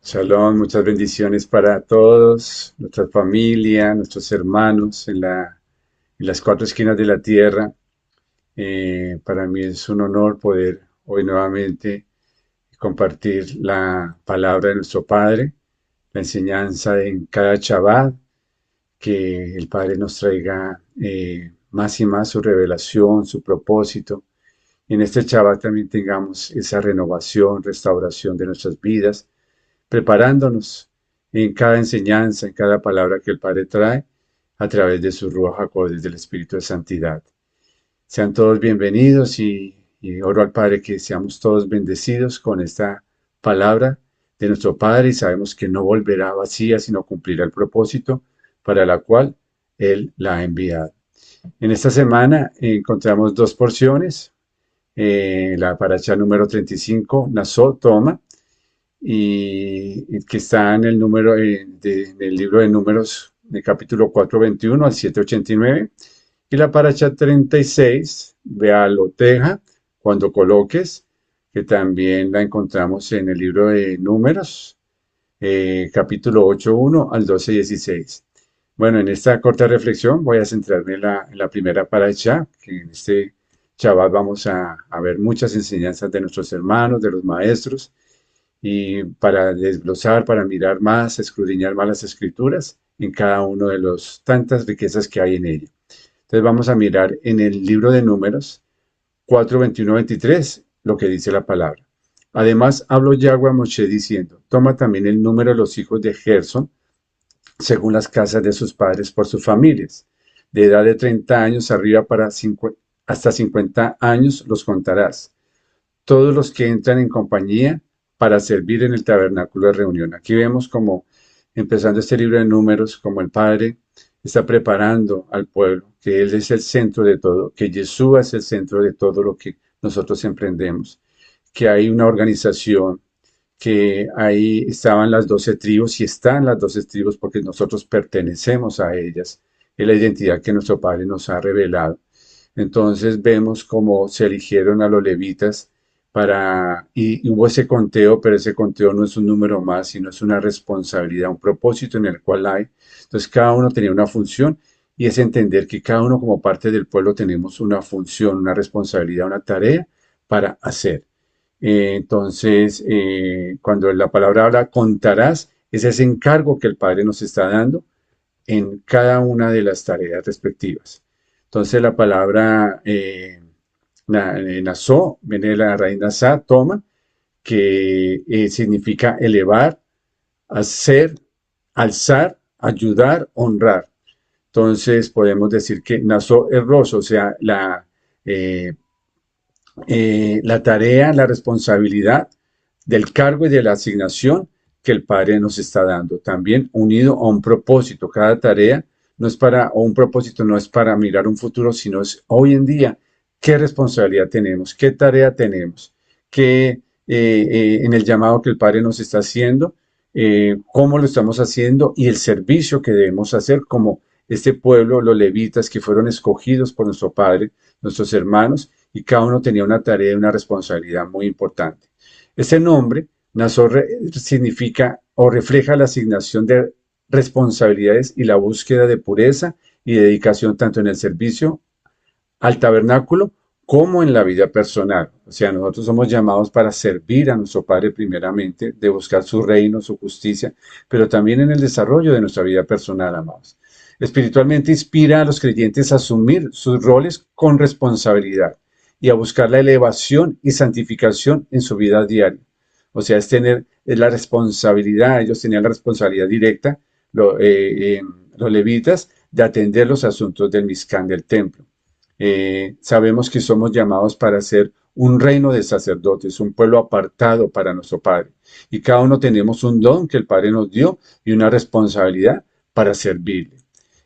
Shalom, muchas bendiciones para todos, nuestra familia, nuestros hermanos en las cuatro esquinas de la tierra. Para mí es un honor poder hoy nuevamente compartir la palabra de nuestro Padre, la enseñanza en cada Shabbat, que el Padre nos traiga más y más su revelación, su propósito. Y en este Shabbat también tengamos esa renovación, restauración de nuestras vidas, preparándonos en cada enseñanza, en cada palabra que el Padre trae a través de su Ruach HaKodesh, del Espíritu de Santidad. Sean todos bienvenidos y oro al Padre que seamos todos bendecidos con esta palabra de nuestro Padre y sabemos que no volverá vacía, sino cumplirá el propósito para la cual Él la ha enviado. En esta semana encontramos dos porciones, la paracha número 35, Nasó, toma, y que está en el número del libro de Números, de capítulo 4:21 al 7:89. Y la paracha 36, Bealoteja, cuando coloques, que también la encontramos en el libro de Números, capítulo 8:1 al 12:16. Bueno, en esta corta reflexión voy a centrarme en la primera paracha, que en este Shabbat vamos a ver muchas enseñanzas de nuestros hermanos, de los maestros, y para desglosar, para mirar más, escudriñar más las escrituras en cada uno de los tantas riquezas que hay en ella. Entonces vamos a mirar en el libro de Números 4:21-23 lo que dice la palabra. Además habló Yahweh a Moshe diciendo, toma también el número de los hijos de Gerson según las casas de sus padres por sus familias. De edad de 30 años arriba hasta 50 años los contarás. Todos los que entran en compañía para servir en el tabernáculo de reunión. Aquí vemos como, empezando este libro de Números, como el Padre está preparando al pueblo, que Él es el centro de todo, que Yeshua es el centro de todo lo que nosotros emprendemos, que hay una organización, que ahí estaban las 12 tribus y están las 12 tribus porque nosotros pertenecemos a ellas, es la identidad que nuestro Padre nos ha revelado. Entonces vemos cómo se eligieron a los levitas y hubo ese conteo, pero ese conteo no es un número más, sino es una responsabilidad, un propósito en el cual hay. Entonces cada uno tenía una función y es entender que cada uno como parte del pueblo tenemos una función, una responsabilidad, una tarea para hacer. Cuando la palabra habla contarás, es ese encargo que el Padre nos está dando en cada una de las tareas respectivas. Entonces la palabra nasó, viene de la raíz nasá, toma, que significa elevar, hacer, alzar, ayudar, honrar. Entonces podemos decir que nasó el roso, o sea, eh, la tarea, la responsabilidad del cargo y de la asignación que el Padre nos está dando, también unido a un propósito. Cada tarea no es para, o un propósito no es para mirar un futuro, sino es hoy en día qué responsabilidad tenemos, qué tarea tenemos, qué en el llamado que el Padre nos está haciendo, cómo lo estamos haciendo y el servicio que debemos hacer como este pueblo, los levitas que fueron escogidos por nuestro Padre, nuestros hermanos, y cada uno tenía una tarea y una responsabilidad muy importante. Ese nombre, Nazor, significa o refleja la asignación de responsabilidades y la búsqueda de pureza y dedicación tanto en el servicio al tabernáculo como en la vida personal. O sea, nosotros somos llamados para servir a nuestro Padre primeramente, de buscar su reino, su justicia, pero también en el desarrollo de nuestra vida personal, amados. Espiritualmente inspira a los creyentes a asumir sus roles con responsabilidad y a buscar la elevación y santificación en su vida diaria. O sea, es la responsabilidad, ellos tenían la responsabilidad directa, los levitas, de atender los asuntos del Mizcán del templo. Sabemos que somos llamados para ser un reino de sacerdotes, un pueblo apartado para nuestro Padre. Y cada uno tenemos un don que el Padre nos dio y una responsabilidad para servirle.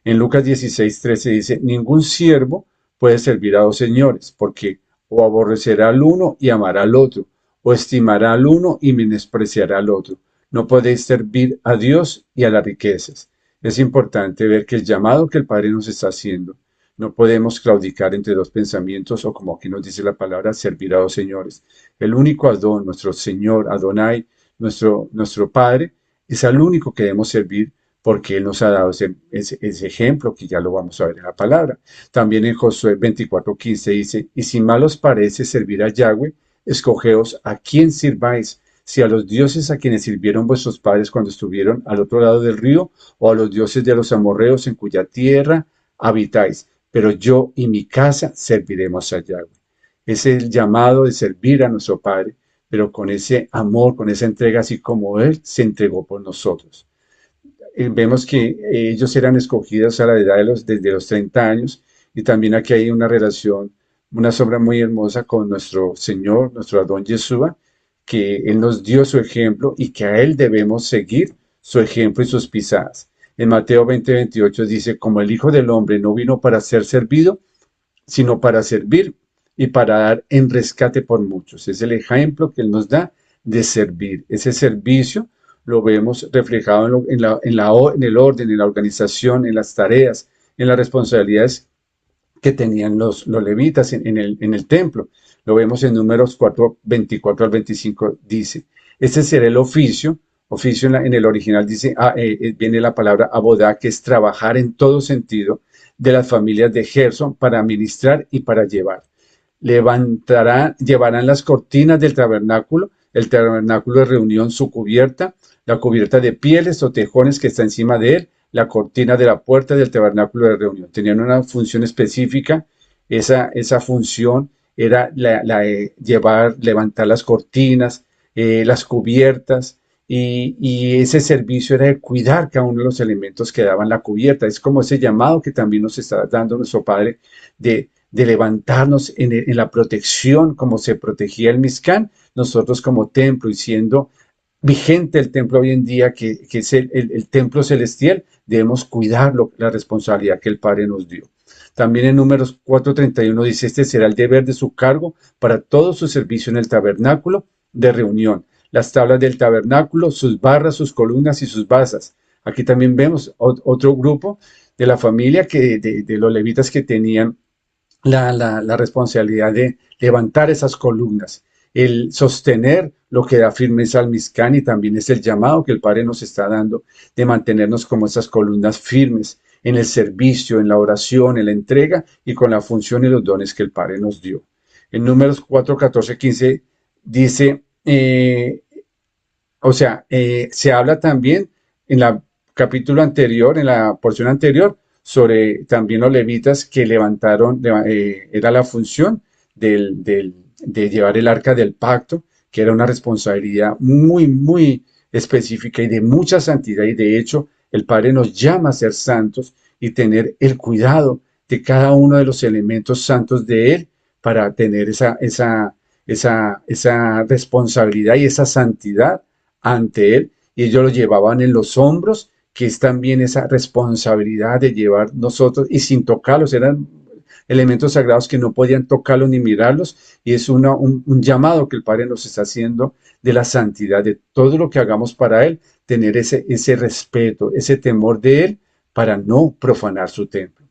En Lucas 16:13 dice, ningún siervo puede servir a dos señores, porque o aborrecerá al uno y amará al otro, o estimará al uno y menospreciará al otro. No podéis servir a Dios y a las riquezas. Es importante ver que el llamado que el Padre nos está haciendo, no podemos claudicar entre dos pensamientos o como aquí nos dice la palabra, servir a dos señores. El único Adón, nuestro Señor Adonai, nuestro Padre, es al único que debemos servir porque Él nos ha dado ese ejemplo que ya lo vamos a ver en la palabra. También en Josué 24:15 dice, y si mal os parece servir a Yahweh, escogeos a quién sirváis, si a los dioses a quienes sirvieron vuestros padres cuando estuvieron al otro lado del río, o a los dioses de los amorreos en cuya tierra habitáis. Pero yo y mi casa serviremos a Yahweh. Es el llamado de servir a nuestro Padre, pero con ese amor, con esa entrega, así como Él se entregó por nosotros. Vemos que ellos eran escogidos a la edad desde los 30 años, y también aquí hay una relación, una sombra muy hermosa con nuestro Señor, nuestro Adón Yeshua, que Él nos dio su ejemplo y que a Él debemos seguir su ejemplo y sus pisadas. En Mateo 20:28 dice, como el Hijo del Hombre no vino para ser servido, sino para servir y para dar en rescate por muchos. Es el ejemplo que Él nos da de servir. Ese servicio lo vemos reflejado en el orden, en la organización, en las tareas, en las responsabilidades que tenían los levitas en el templo. Lo vemos en Números 4, 24 al 25, dice, este será el oficio en el original dice, viene la palabra abodá, que es trabajar en todo sentido de las familias de Gerson para administrar y para llevar. Llevarán las cortinas del tabernáculo, el tabernáculo de reunión, su cubierta, la cubierta de pieles o tejones que está encima de él, la cortina de la puerta del tabernáculo de reunión. Tenían una función específica. Esa función era la de levantar las cortinas, las cubiertas, y ese servicio era de cuidar cada uno de los elementos que daban la cubierta. Es como ese llamado que también nos está dando nuestro Padre de levantarnos en la protección, como se protegía el Mizcán, nosotros como templo, y siendo vigente el templo hoy en día, que es el templo celestial, debemos cuidarlo, la responsabilidad que el Padre nos dio. También en Números 4:31 dice, este será el deber de su cargo para todo su servicio en el tabernáculo de reunión, las tablas del tabernáculo, sus barras, sus columnas y sus basas. Aquí también vemos otro grupo de la familia de los levitas que tenían la responsabilidad de levantar esas columnas, el sostener lo que da firmeza al Mizcán, y también es el llamado que el Padre nos está dando de mantenernos como esas columnas firmes en el servicio, en la oración, en la entrega y con la función y los dones que el Padre nos dio. En Números 4, 14, 15 dice, se habla también en la capítulo anterior, en la porción anterior, sobre también los levitas que levantaron, era la función de llevar el arca del pacto, que era una responsabilidad muy, muy específica y de mucha santidad, y de hecho el Padre nos llama a ser santos y tener el cuidado de cada uno de los elementos santos de Él para tener esa responsabilidad y esa santidad ante Él, y ellos lo llevaban en los hombros, que es también esa responsabilidad de llevar nosotros, y sin tocarlos, eran elementos sagrados que no podían tocarlos ni mirarlos, y es un llamado que el Padre nos está haciendo de la santidad, de todo lo que hagamos para Él, tener ese respeto, ese temor de Él, para no profanar su templo.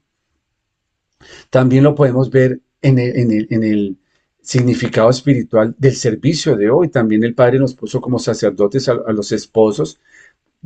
También lo podemos ver en el significado espiritual del servicio de hoy. También el Padre nos puso como sacerdotes a los esposos,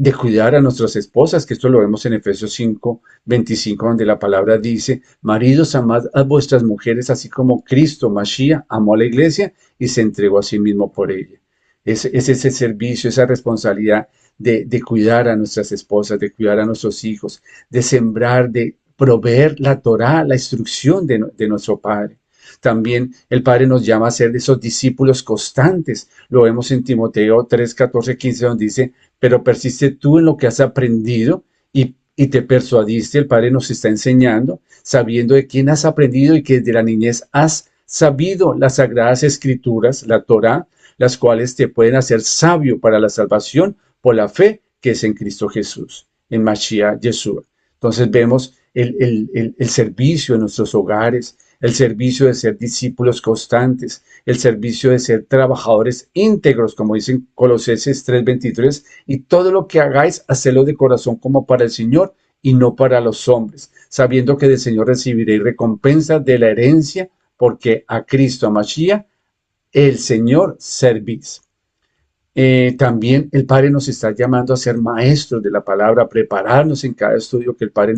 de cuidar a nuestras esposas, que esto lo vemos en Efesios 5:25, donde la palabra dice, maridos, amad a vuestras mujeres, así como Cristo, Mashiach, amó a la iglesia y se entregó a sí mismo por ella. Es ese servicio, esa responsabilidad de cuidar a nuestras esposas, de cuidar a nuestros hijos, de sembrar, de proveer la Torá, la instrucción de nuestro Padre. También el Padre nos llama a ser de esos discípulos constantes. Lo vemos en Timoteo 3, 14, 15, donde dice, pero persiste tú en lo que has aprendido y te persuadiste. El Padre nos está enseñando, sabiendo de quién has aprendido y que desde la niñez has sabido las sagradas escrituras, la Torá, las cuales te pueden hacer sabio para la salvación por la fe que es en Cristo Jesús, en Mashiach Yeshua. Entonces vemos el servicio en nuestros hogares, el servicio de ser discípulos constantes, el servicio de ser trabajadores íntegros, como dicen Colosenses 3:23, y todo lo que hagáis, hacedlo de corazón como para el Señor y no para los hombres, sabiendo que del Señor recibiréis recompensa de la herencia, porque a Cristo, a Mashiach, el Señor servís. También el Padre nos está llamando a ser maestros de la palabra, a prepararnos en cada estudio que el Padre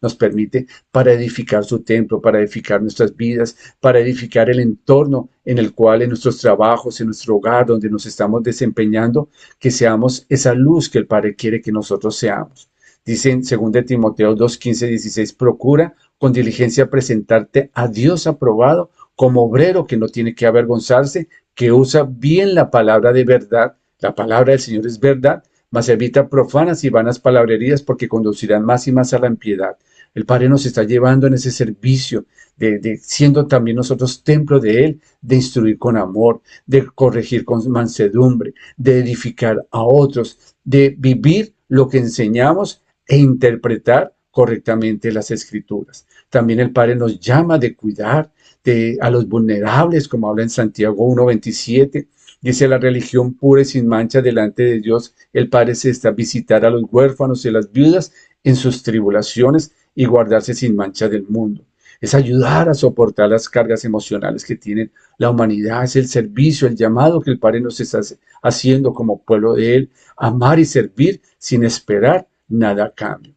nos permite para edificar su templo, para edificar nuestras vidas, para edificar el entorno en el cual en nuestros trabajos, en nuestro hogar, donde nos estamos desempeñando, que seamos esa luz que el Padre quiere que nosotros seamos. Dice en 2 Timoteo 2, 15, 16, procura con diligencia presentarte a Dios aprobado como obrero que no tiene que avergonzarse, que usa bien la palabra de verdad. La palabra del Señor es verdad, mas evita profanas y vanas palabrerías porque conducirán más y más a la impiedad. El Padre nos está llevando en ese servicio, siendo también nosotros templo de Él, de instruir con amor, de corregir con mansedumbre, de edificar a otros, de vivir lo que enseñamos e interpretar correctamente las Escrituras. También el Padre nos llama de cuidar a los vulnerables, como habla en Santiago 1:27. Dice, la religión pura y sin mancha delante de Dios, el Padre se está a visitar a los huérfanos y a las viudas en sus tribulaciones y guardarse sin mancha del mundo. Es ayudar a soportar las cargas emocionales que tiene la humanidad, es el servicio, el llamado que el Padre nos está haciendo como pueblo de Él, amar y servir sin esperar nada a cambio.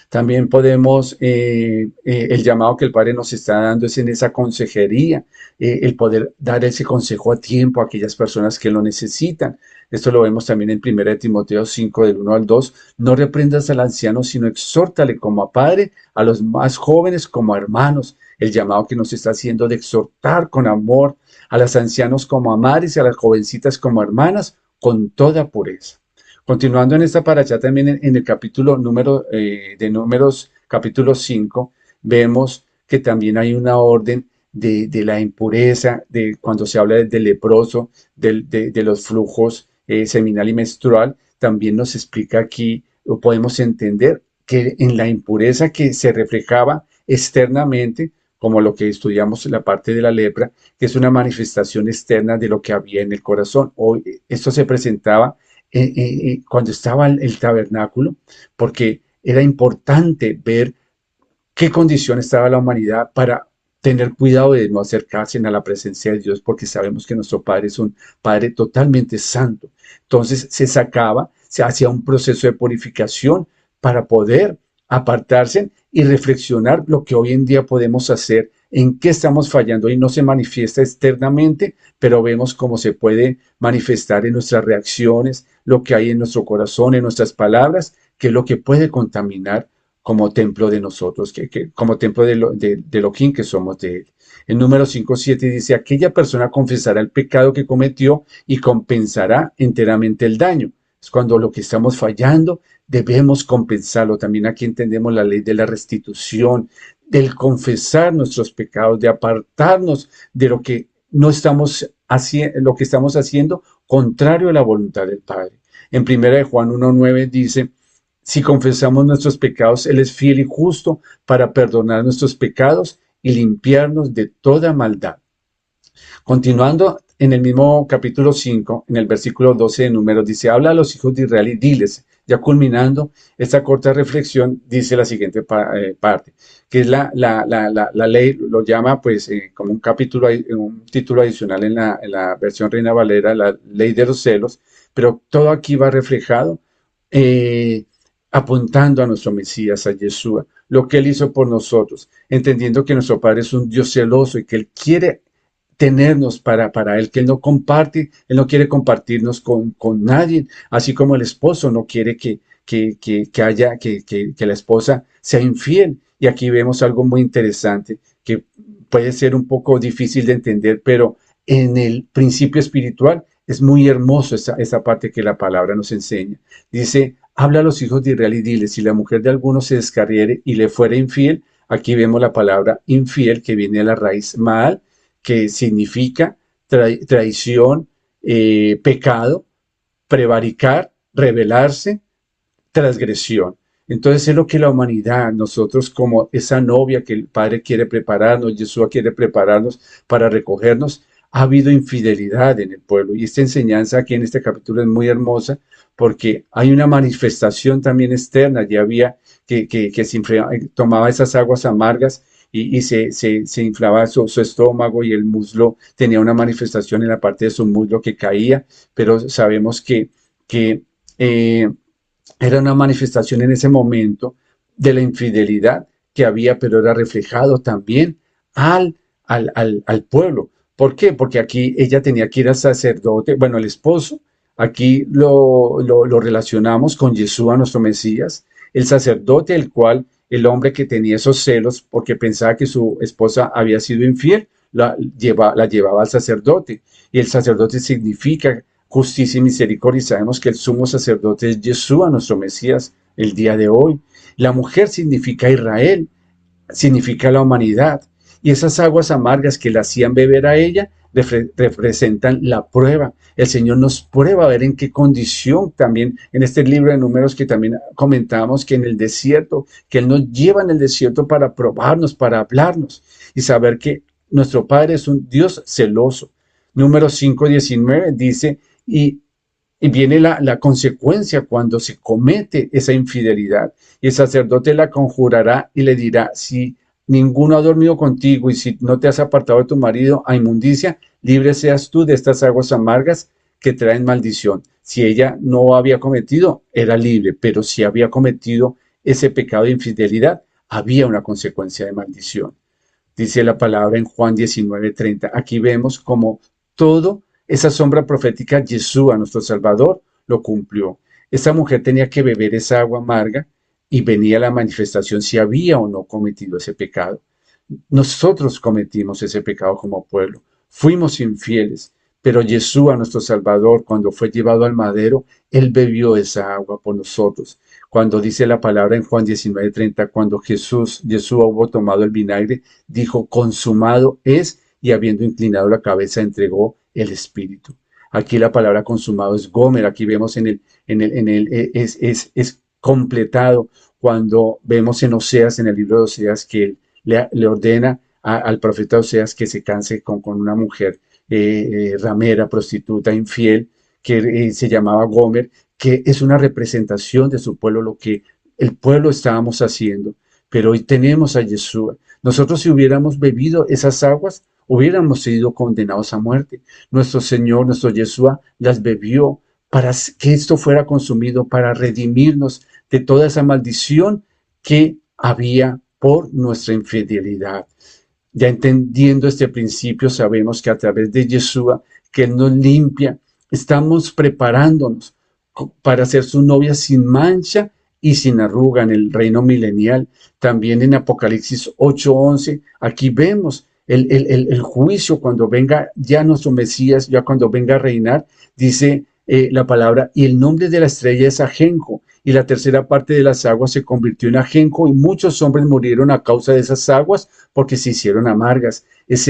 También podemos, el llamado que el Padre nos está dando es en esa consejería, el poder dar ese consejo a tiempo a aquellas personas que lo necesitan. Esto lo vemos también en 1 Timoteo 5, del 1 al 2. No reprendas al anciano, sino exhórtale como a padre, a los más jóvenes como a hermanos. El llamado que nos está haciendo de exhortar con amor a los ancianos como a madres y a las jovencitas como hermanas, con toda pureza. Continuando en esta paracha, también en el capítulo de Números, capítulo 5, vemos que también hay una orden de la impureza, de cuando se habla del leproso, de los flujos seminal y menstrual. También nos explica aquí, o podemos entender, que en la impureza que se reflejaba externamente, como lo que estudiamos en la parte de la lepra, que es una manifestación externa de lo que había en el corazón. Hoy esto se presentaba cuando estaba el tabernáculo, porque era importante ver qué condición estaba la humanidad para tener cuidado de no acercarse a la presencia de Dios, porque sabemos que nuestro Padre es un Padre totalmente santo. Entonces se hacía un proceso de purificación para poder apartarse y reflexionar lo que hoy en día podemos hacer, en qué estamos fallando, y no se manifiesta externamente, pero vemos cómo se puede manifestar en nuestras reacciones, lo que hay en nuestro corazón, en nuestras palabras, que es lo que puede contaminar como templo de nosotros, como templo de Elohim que somos de Él. En Números 5:7 dice, aquella persona confesará el pecado que cometió y compensará enteramente el daño. Es cuando lo que estamos fallando debemos compensarlo. También aquí entendemos la ley de la restitución, del confesar nuestros pecados, de apartarnos de lo que no estamos haciendo, lo que estamos haciendo contrario a la voluntad del Padre. En 1 Juan 1:9 dice, si confesamos nuestros pecados, Él es fiel y justo para perdonar nuestros pecados y limpiarnos de toda maldad. Continuando en el mismo capítulo 5, en el versículo 12 de Números, dice, habla a los hijos de Israel y diles, ya culminando esta corta reflexión, dice la siguiente parte, que es la ley, lo llama pues como un título adicional en la versión Reina Valera, la ley de los celos, pero todo aquí va reflejado, apuntando a nuestro Mesías, a Yeshua, lo que Él hizo por nosotros, entendiendo que nuestro Padre es un Dios celoso y que Él quiere tenernos para Él, que Él no quiere compartirnos con nadie, así como el esposo no quiere que la esposa sea infiel. Y aquí vemos algo muy interesante, que puede ser un poco difícil de entender, pero en el principio espiritual es muy hermoso esa parte que la palabra nos enseña. Dice, habla a los hijos de Israel y diles, si la mujer de alguno se descarriere y le fuera infiel, aquí vemos la palabra infiel que viene de la raíz mal, que significa traición, pecado, prevaricar, rebelarse, transgresión. Entonces es lo que la humanidad, nosotros como esa novia que el Padre quiere prepararnos, Yeshua quiere prepararnos para recogernos, ha habido infidelidad en el pueblo. Y esta enseñanza aquí en este capítulo es muy hermosa porque hay una manifestación también externa. Ya había que tomaba esas aguas amargas se inflaba su estómago y el muslo tenía una manifestación en la parte de su muslo que caía, pero sabemos que eh, era una manifestación en ese momento de la infidelidad que había, pero era reflejado también al pueblo. ¿Por qué? Porque aquí ella tenía que ir al sacerdote, bueno, el esposo, aquí lo relacionamos con Yeshua, nuestro Mesías, el sacerdote, el cual el hombre que tenía esos celos porque pensaba que su esposa había sido infiel, la llevaba al sacerdote. Y el sacerdote significa justicia y misericordia. Y sabemos que el sumo sacerdote es Yeshua, nuestro Mesías, el día de hoy. La mujer significa Israel, significa la humanidad. Y esas aguas amargas que la hacían beber a ella representan la prueba. El Señor nos prueba a ver en qué condición también en este libro de Números que también comentábamos que en el desierto, que Él nos lleva en el desierto para probarnos, para hablarnos y saber que nuestro Padre es un Dios celoso. Número 5:19 dice, y viene la consecuencia cuando se comete esa infidelidad. Y el sacerdote la conjurará y le dirá, si ninguno ha dormido contigo y si no te has apartado de tu marido a inmundicia, libre seas tú de estas aguas amargas que traen maldición. Si ella no había cometido, era libre, pero si había cometido ese pecado de infidelidad, había una consecuencia de maldición. Dice la palabra en Juan 19:30. Aquí vemos como todo esa sombra profética, Yeshua, nuestro Salvador, lo cumplió. Esta mujer tenía que beber esa agua amarga y venía la manifestación si había o no cometido ese pecado. Nosotros cometimos ese pecado como pueblo, fuimos infieles, pero Yeshua, nuestro Salvador, cuando fue llevado al madero, Él bebió esa agua por nosotros. Cuando dice la palabra en Juan 19:30, cuando Yeshua hubo tomado el vinagre, dijo, consumado es, y habiendo inclinado la cabeza, entregó el Espíritu. Aquí la palabra consumado es Gomer, aquí vemos es completado cuando vemos en Oseas, en el libro de Oseas, que él le ordena al profeta Oseas que se canse con una mujer ramera, prostituta, infiel, que se llamaba Gomer, que es una representación de su pueblo, lo que el pueblo estábamos haciendo. Pero hoy tenemos a Yeshua. Nosotros si hubiéramos bebido esas aguas, hubiéramos sido condenados a muerte. Nuestro Señor, nuestro Yeshua, las bebió para que esto fuera consumido, para redimirnos de toda esa maldición que había por nuestra infidelidad. Ya entendiendo este principio, sabemos que a través de Yeshua, que Él nos limpia, estamos preparándonos para ser su novia sin mancha y sin arruga en el reino milenial. También en Apocalipsis 8:11, aquí vemos el juicio cuando venga ya nuestro Mesías, ya cuando venga a reinar, dice la palabra, y el nombre de la estrella es Ajenjo, y la tercera parte de las aguas se convirtió en ajenjo, y muchos hombres murieron a causa de esas aguas porque se hicieron amargas. Es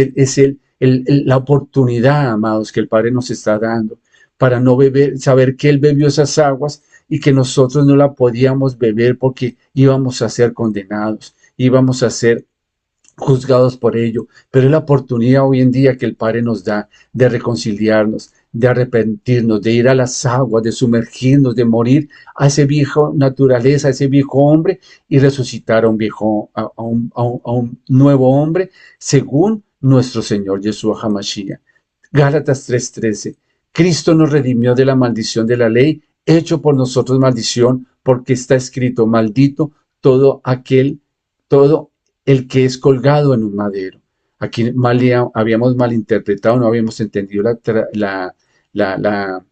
la oportunidad, amados, que el Padre nos está dando para no beber, saber que Él bebió esas aguas y que nosotros no la podíamos beber porque íbamos a ser condenados, íbamos a ser juzgados por ello, pero es la oportunidad hoy en día que el Padre nos da de reconciliarnos, de arrepentirnos, de ir a las aguas, de sumergirnos, de morir a ese viejo naturaleza, a ese viejo hombre y resucitar a un nuevo hombre según nuestro Señor Yeshua HaMashiach. Gálatas 3:13. Cristo nos redimió de la maldición de la ley, hecho por nosotros maldición, porque está escrito, maldito todo el que es colgado en un madero. Aquí habíamos malinterpretado, no habíamos entendido la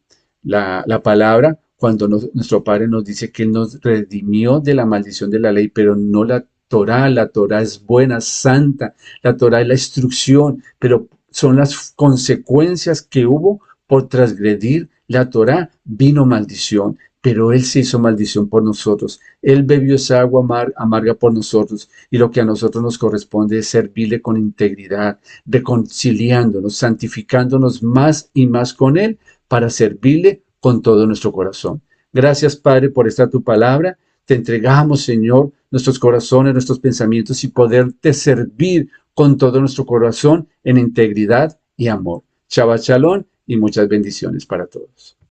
palabra cuando nuestro Padre nos dice que Él nos redimió de la maldición de la ley, pero no la Torá. La Torá es buena, santa, la Torá es la instrucción, pero son las consecuencias que hubo por transgredir la Torá, vino maldición, pero Él se hizo maldición por nosotros. Él bebió esa agua amarga por nosotros, y lo que a nosotros nos corresponde es servirle con integridad, reconciliándonos, santificándonos más y más con Él para servirle con todo nuestro corazón. Gracias, Padre, por esta tu palabra. Te entregamos, Señor, nuestros corazones, nuestros pensamientos y poderte servir con todo nuestro corazón en integridad y amor. Shabbat Shalom y muchas bendiciones para todos.